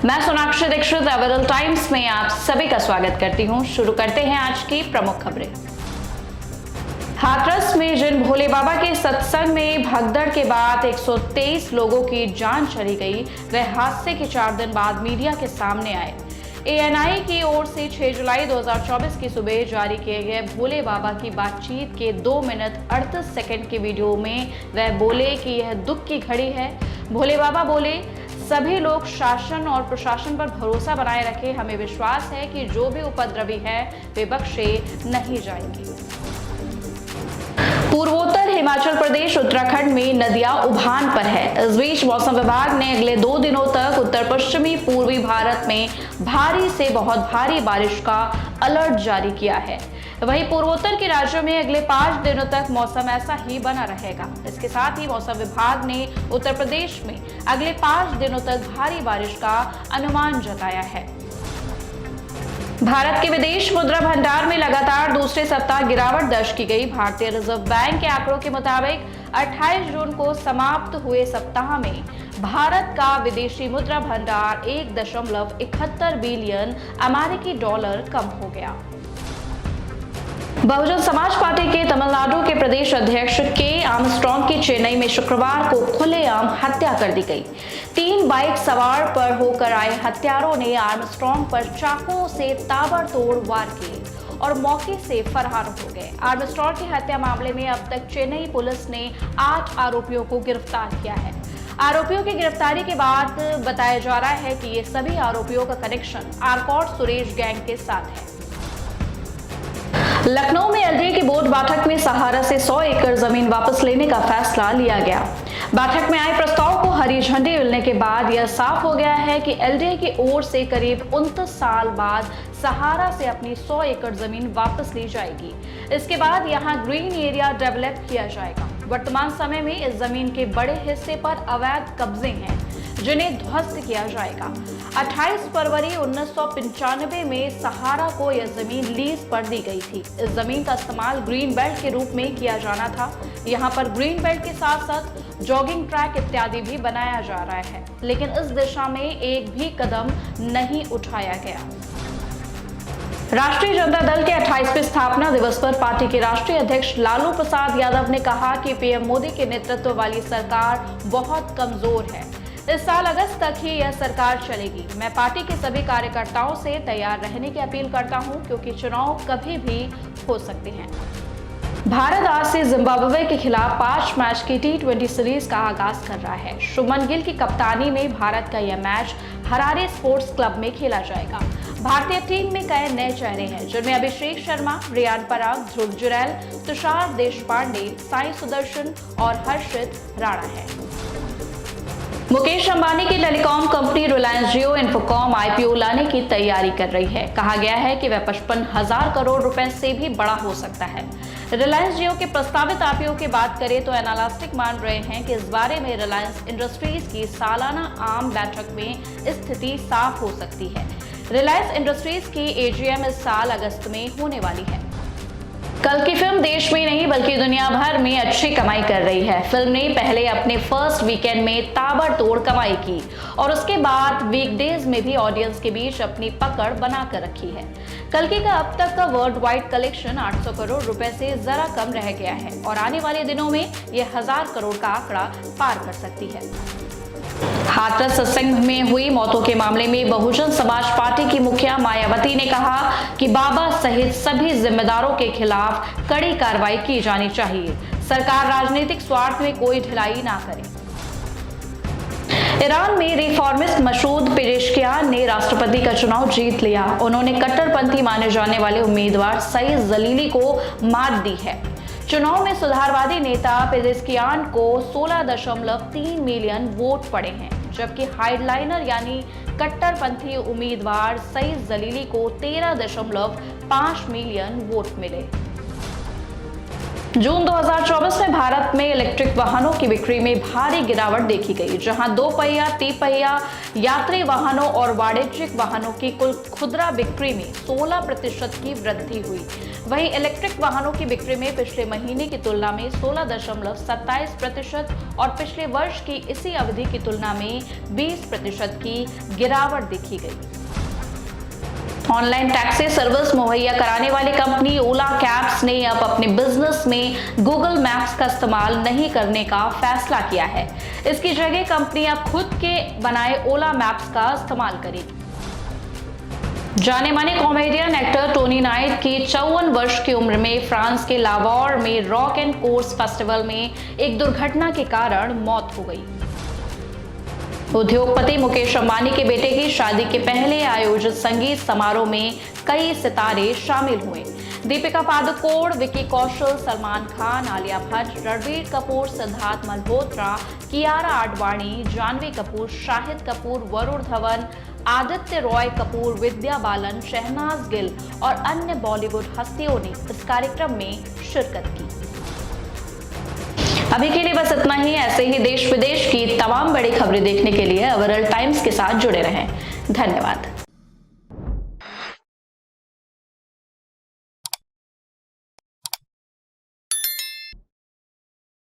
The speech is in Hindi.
मैं सोनाक्षी दीक्षित एवरल टाइम्स में आप सभी का स्वागत करती हूं। शुरू करते हैं आज की प्रमुख खबरें। हाथरस में जिन भोले बाबा के सत्संग में भगदड़ के बाद 123 लोगों की जान चली गई, वह हादसे के 4 दिन बाद मीडिया के सामने आए। एएनआई की ओर से 6 जुलाई 2024 की सुबह जारी किए गए भोले बाबा की बातचीत के 2 मिनट 38 सेकंड के वीडियो में वह बोले कि यह दुख की घड़ी है। भोले बाबा बोले, सभी लोग शासन और प्रशासन पर भरोसा बनाए रखें। हमें विश्वास है कि जो भी उपद्रवी है वे बख्शे नहीं जाएंगे। पूर्वोत्तर हिमाचल प्रदेश उत्तराखंड में नदियां उफान पर है। इस बीच मौसम विभाग ने अगले 2 दिनों तक उत्तर पश्चिमी पूर्वी भारत में भारी से बहुत भारी बारिश का अलर्ट जारी किया है। वहीं पूर्वोत्तर के राज्यों में अगले 5 दिनों तक मौसम ऐसा ही बना रहेगा। इसके साथ ही मौसम विभाग ने उत्तर प्रदेश में अगले 5 दिनों तक भारी बारिश का अनुमान जताया है। भारत के विदेश मुद्रा भंडार में लगातार दूसरे सप्ताह गिरावट दर्ज की गई। भारतीय रिजर्व बैंक के आंकड़ों के मुताबिक 28 जून को समाप्त हुए सप्ताह में भारत का विदेशी मुद्रा भंडार 1.71 बिलियन अमेरिकी डॉलर कम हो गया। बहुजन समाज पार्टी के तमिलनाडु के प्रदेश अध्यक्ष के आर्मस्ट्रॉन्ग की चेन्नई में शुक्रवार को खुलेआम हत्या कर दी गई। 3 बाइक सवार पर होकर आए हत्यारों ने आर्मस्ट्रॉन्ग पर चाकुओं से ताबड़तोड़ वार किए और मौके से फरार हो गए। आर्मस्ट्रॉन्ग की हत्या मामले में अब तक चेन्नई पुलिस ने 8 आरोपियों को गिरफ्तार किया है। आरोपियों की गिरफ्तारी के बाद बताया जा रहा है कि ये सभी आरोपियों का कनेक्शन आरकॉट सुरेश गैंग के साथ है। लखनऊ में एलडीए की बोर्ड बैठक में सहारा से 100 एकड़ जमीन वापस लेने का फैसला लिया गया। बैठक में आए प्रस्ताव को हरी झंडी मिलने के बाद यह साफ हो गया है कि एलडीए की ओर से करीब 29 साल बाद सहारा से अपनी 100 एकड़ जमीन वापस ली जाएगी। इसके बाद यहां ग्रीन एरिया डेवलप किया जाएगा। वर्तमान समय में इस जमीन के बड़े हिस्से पर अवैध कब्जे हैं जिन्हें ध्वस्त किया जाएगा। 28 फरवरी 1995 में सहारा को यह जमीन लीज पर दी गई थी। इस जमीन का इस्तेमाल ग्रीन बेल्ट के रूप में किया जाना था। यहाँ पर ग्रीन बेल्ट के साथ साथ जॉगिंग ट्रैक इत्यादि भी बनाया जा रहा है, लेकिन इस दिशा में एक भी कदम नहीं उठाया गया। राष्ट्रीय जनता दल के 28वें स्थापना दिवस पर पार्टी के राष्ट्रीय अध्यक्ष लालू प्रसाद यादव ने कहा कि पीएम मोदी के नेतृत्व वाली सरकार बहुत कमजोर है। इस साल अगस्त तक ही यह सरकार चलेगी। मैं पार्टी के सभी कार्यकर्ताओं से तैयार रहने की अपील करता हूं, क्योंकि चुनाव कभी भी हो सकते हैं। भारत आज से जिम्बाब्वे के खिलाफ 5 मैच की T20 सीरीज का आगाज कर रहा है। शुभमन गिल की कप्तानी में भारत का यह मैच हरारे स्पोर्ट्स क्लब में खेला जाएगा। भारतीय टीम में कई नए चेहरे हैं, जिनमें अभिषेक शर्मा, रियान पराग, ध्रुव जुरैल, तुषार देशपांडे, साई सुदर्शन और हर्षित राणा है। मुकेश अंबानी की टेलीकॉम कंपनी रिलायंस जियो इन्फोकॉम आईपीओ लाने की तैयारी कर रही है। कहा गया है कि वह 55,000 करोड़ रुपए से भी बड़ा हो सकता है। रिलायंस जियो के प्रस्तावित आईपीओ की बात करें तो एनालिस्ट मान रहे हैं कि इस बारे में रिलायंस इंडस्ट्रीज की सालाना आम बैठक में स्थिति साफ हो सकती है। रिलायंस इंडस्ट्रीज की एजीएम इस साल अगस्त में होने वाली है। कल की फिल्म देश में नहीं बल्कि दुनिया भर में अच्छी कमाई कर रही है। फिल्म ने पहले अपने फर्स्ट वीकेंड में ताबड़तोड़ कमाई की और उसके बाद वीकडेज में भी ऑडियंस के बीच अपनी पकड़ बनाकर रखी है। कल्कि का अब तक का वर्ल्ड वाइड कलेक्शन 800 करोड़ रुपए से जरा कम रह गया है और आने वाले दिनों में यह 1000 करोड़ का आंकड़ा पार कर सकती है। हाथरस सत्संग में हुई मौतों के मामले में बहुजन समाज पार्टी की मुखिया मायावती ने कहा कि बाबा सहित सभी जिम्मेदारों के खिलाफ कड़ी कार्रवाई की जानी चाहिए। सरकार राजनीतिक स्वार्थ में कोई ढिलाई ना करे। ईरान में रिफॉर्मिस्ट मसूद पेजेश्कियान ने राष्ट्रपति का चुनाव जीत लिया। उन्होंने कट्टरपंथी माने जाने वाले उम्मीदवार सईद जलीली को मात दी है। चुनाव में सुधारवादी नेता पेजेश्कियान को 16.3 मिलियन वोट पड़े हैं, जबकि हाइडलाइनर यानी कट्टरपंथी उम्मीदवार सईद जलीली को 13.5 मिलियन वोट मिले। जून 2024 में भारत में इलेक्ट्रिक वाहनों की बिक्री में भारी गिरावट देखी गई, जहां 2 पहिया, 3 पहिया यात्री वाहनों और वाणिज्यिक वाहनों की कुल खुदरा बिक्री में 16% की वृद्धि हुई। वहीं इलेक्ट्रिक वाहनों की बिक्री में पिछले महीने की तुलना में 16.27% और पिछले वर्ष की इसी अवधि की तुलना में 20% की गिरावट देखी गई। ऑनलाइन टैक्सी सर्विस मुहैया कराने वाली कंपनी ओला कैब्स ने अब अपने बिजनेस में गूगल मैप्स का इस्तेमाल नहीं करने का फैसला किया है। इसकी जगह कंपनी अब खुद के बनाए ओला मैप्स का इस्तेमाल करेगी। जाने माने कॉमेडियन एक्टर टोनी नाइट की 54 वर्ष की उम्र में फ्रांस के लावोर में रॉक एंड कोर्स फेस्टिवल में एक दुर्घटना के कारण मौत हो गई। उद्योगपति मुकेश अंबानी के बेटे की शादी के पहले आयोजित संगीत समारोह में कई सितारे शामिल हुए। दीपिका पादुकोण, विकी कौशल, सलमान खान, आलिया भट्ट, रणबीर कपूर, सिद्धार्थ मल्होत्रा, कियारा आडवाणी, जानवी कपूर, शाहिद कपूर, वरुण धवन, आदित्य रॉय कपूर, विद्या बालन, शहनाज गिल और अन्य बॉलीवुड हस्तियों ने इस कार्यक्रम में शिरकत की। अभी के लिए बस इतना ही। ऐसे ही देश विदेश की तमाम बड़ी खबरें देखने के लिए अवरल टाइम्स के साथ जुड़े रहें। धन्यवाद।